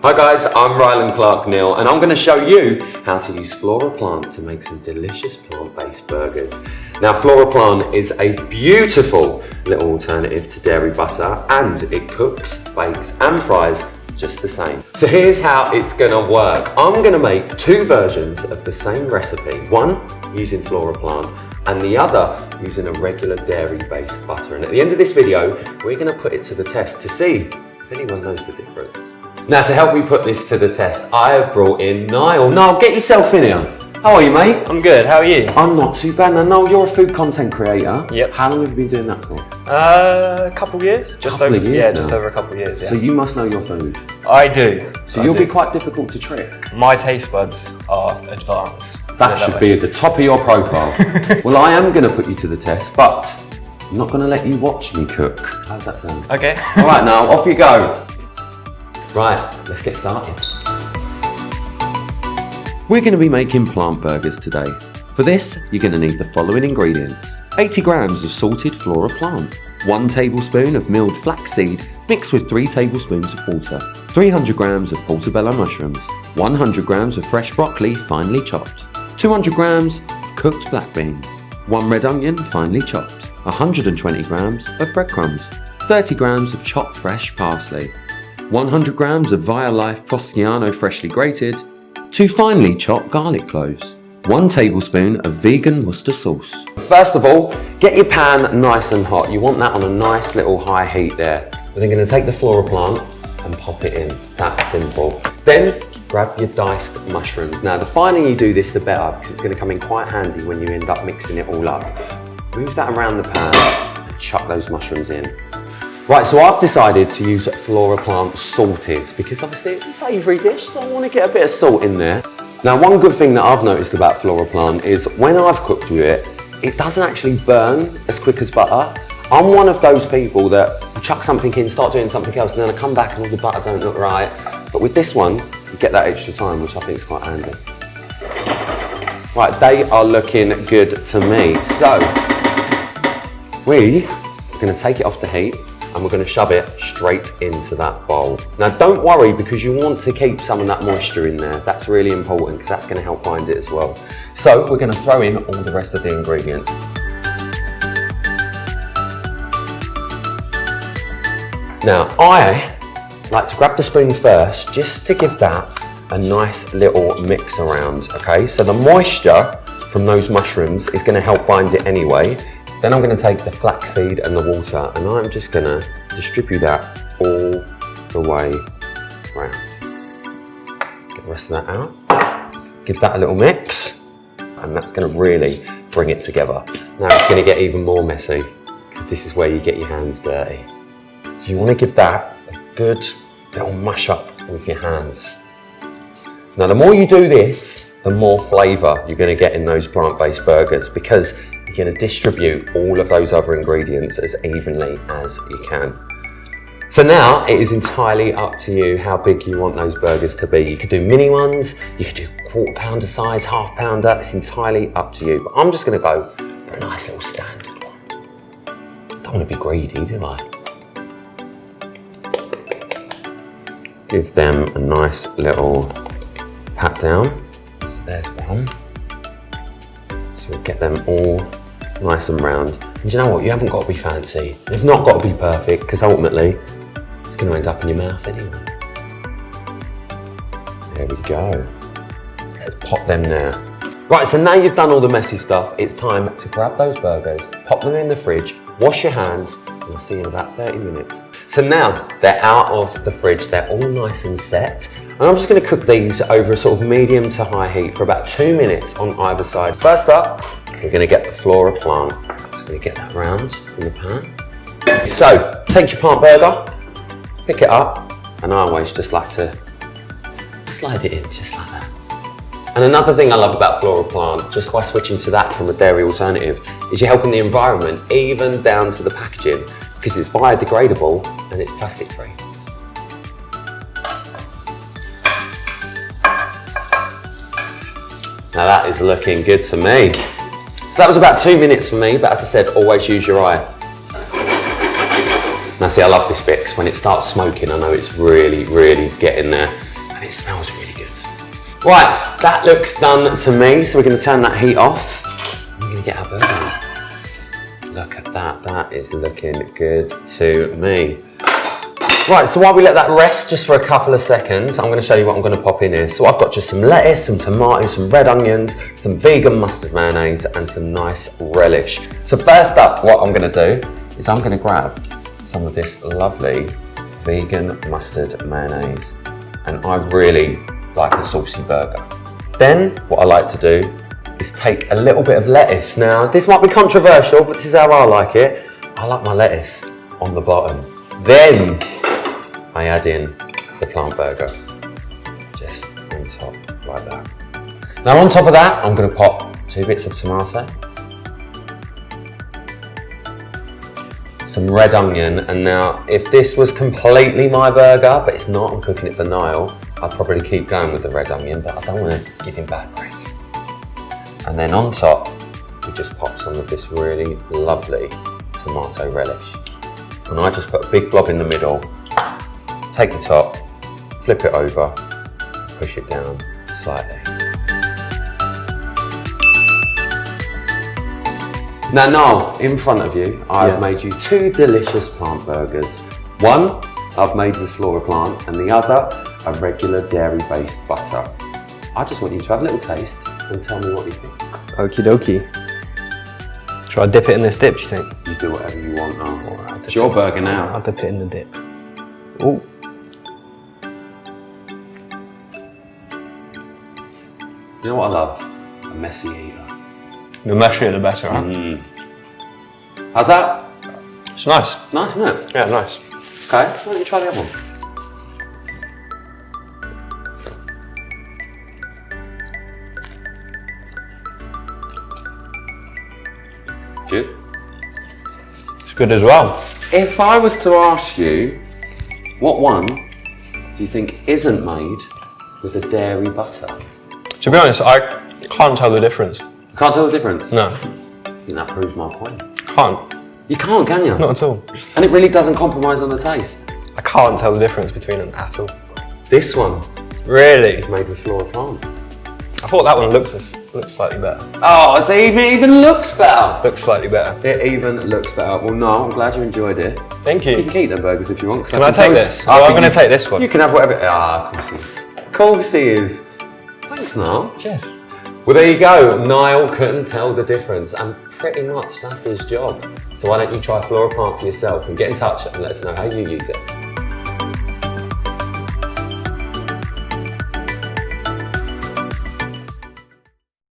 Hi guys, I'm Rylan Clark-Neal and I'm going to show you how to use FLORA Plant to make some delicious plant-based burgers. Now FLORA Plant is a beautiful little alternative to dairy butter and it cooks, bakes and fries just the same. So here's how it's going to work. I'm going to make two versions of the same recipe, one using FLORA Plant and the other using a regular dairy-based butter. And at the end of this video, we're going to put it to the test to see if anyone knows the difference. Now to help me put this to the test, I have brought in Niall. Niall, get yourself in here. How are you, mate? I'm good, how are you? I'm not too bad. Now, Niall, you're a food content creator. Yep. How long have you been doing that for? A couple of years. Just over a couple of years, yeah. So you must know your food. I do. So you'll be quite difficult to trick. My taste buds are advanced. That should be at the top of your profile. Well, I am going to put you to the test, but I'm not going to let you watch me cook. How does that sound? Okay. All right, now off you go. Right, let's get started. We're going to be making plant burgers today. For this, you're going to need the following ingredients. 80 grams of salted FLORA Plant, 1 tablespoon of milled flaxseed mixed with 3 tablespoons of water, 300 grams of portobello mushrooms, 100 grams of fresh broccoli finely chopped, 200 grams of cooked black beans, 1 red onion finely chopped, 120 grams of breadcrumbs, 30 grams of chopped fresh parsley, 100 grams of Via Life Prosciutto freshly grated, 2 finely chopped garlic cloves, 1 tablespoon of vegan mustard sauce. First of all, get your pan nice and hot. You want that on a nice little high heat there. We're then going to take the FLORA Plant and pop it in. That's simple. Then grab your diced mushrooms. Now the finer you do this, the better, because it's going to come in quite handy when you end up mixing it all up. Move that around the pan and chuck those mushrooms in. Right, so I've decided to use FLORA Plant salted because obviously it's a savoury dish, so I want to get a bit of salt in there. Now, one good thing that I've noticed about FLORA Plant is when I've cooked with it, it doesn't actually burn as quick as butter. I'm one of those people that chuck something in, start doing something else, and then I come back and all the butter don't look right. But with this one, you get that extra time, which I think is quite handy. Right, they are looking good to me. So, we're going to take it off the heat and we're going to shove it straight into that bowl. Now don't worry because you want to keep some of that moisture in there. That's really important because that's going to help bind it as well. So we're going to throw in all the rest of the ingredients. Now I like to grab the spoon first just to give that a nice little mix around, okay? So the moisture from those mushrooms is going to help bind it anyway. Then I'm going to take the flaxseed and the water and I'm just going to distribute that all the way around. Get the rest of that out. Give that a little mix and that's going to really bring it together. Now it's going to get even more messy because this is where you get your hands dirty. So you want to give that a good little mush up with your hands. Now the more you do this, the more flavour you're going to get in those plant-based burgers because you're going to distribute all of those other ingredients as evenly as you can. So now it is entirely up to you how big you want those burgers to be. You could do mini ones, you could do quarter pounder size, half pounder, it's entirely up to you. But I'm just going to go for a nice little standard one. Don't want to be greedy, do I? Give them a nice little pat down. So there's one. So we'll get them all nice and round. And you know what? You haven't got to be fancy. They've not got to be perfect because ultimately it's going to end up in your mouth anyway. There we go. So let's pop them there. Right, so now you've done all the messy stuff, it's time to grab those burgers, pop them in the fridge, wash your hands, and I'll see you in about 30 minutes. So now they're out of the fridge, they're all nice and set. And I'm just going to cook these over a sort of medium to high heat for about 2 minutes on either side. First up, we're going to get the FLORA Plant. Just going to get that round in the pan. So, take your plant burger, pick it up, and I always just like to slide it in just like that. And another thing I love about FLORA Plant, just by switching to that from a dairy alternative, is you're helping the environment, even down to the packaging, because it's biodegradable and it's plastic free. Now that is looking good to me. So that was about 2 minutes for me, but as I said, always use your eye. Now see, I love this bit, because when it starts smoking, I know it's really, really getting there. And it smells really good. Right, that looks done to me, so we're going to turn that heat off. We're going to get our burger. Look at that, that is looking good to me. Right, so while we let that rest just for a couple of seconds, I'm going to show you what I'm going to pop in here. So I've got just some lettuce, some tomatoes, some red onions, some vegan mustard mayonnaise, and some nice relish. So first up, what I'm going to do is I'm going to grab some of this lovely vegan mustard mayonnaise, and I really like a saucy burger. Then what I like to do is take a little bit of lettuce. Now this might be controversial, but this is how I like it. I like my lettuce on the bottom. Then I add in the plant burger, just on top like that. Now on top of that, I'm going to pop 2 bits of tomato, some red onion, and now if this was completely my burger, but it's not, I'm cooking it for Niall, I'd probably keep going with the red onion, but I don't want to give him bad breath. And then on top, we just pop some of this really lovely tomato relish. And I just put a big blob in the middle, take the top, flip it over, push it down slightly. Now Niall, in front of you, I've made you 2 delicious plant burgers. One I've made with FLORA Plant, and the other a regular dairy-based butter. I just want you to have a little taste and tell me what you think. Okie dokie. Should I dip it in this dip, do you think? You do whatever you want now. It's your burger now. I'll dip it in the dip. Ooh. You know what I love? A messy eater. The messier the better, huh? How's that? It's nice. Nice, isn't it? Yeah, nice. Okay, why don't you try the other one? Good. It's good as well. If I was to ask you, what one do you think isn't made with a dairy butter? To be honest, I can't tell the difference. You can't tell the difference? No. I think that proves my point. Can't. You can't, can you? Not at all. And it really doesn't compromise on the taste. I can't tell the difference between them at all. This one Really? is made with FLORA Plant. I thought that one looks slightly better. Oh, it even looks better. Looks slightly better. It even looks better. Well, no, I'm glad you enjoyed it. Thank You you. can keep them burgers if you want. Can I take this? Well, I'm going to take this one. You can have whatever. Ah, of course he is. Of course he is. Thanks, Niall. Cheers. Well, there you go. Niall couldn't tell the difference, and pretty much that's his job. So why don't you try FLORA Plant for yourself and get in touch and let us know how you use it.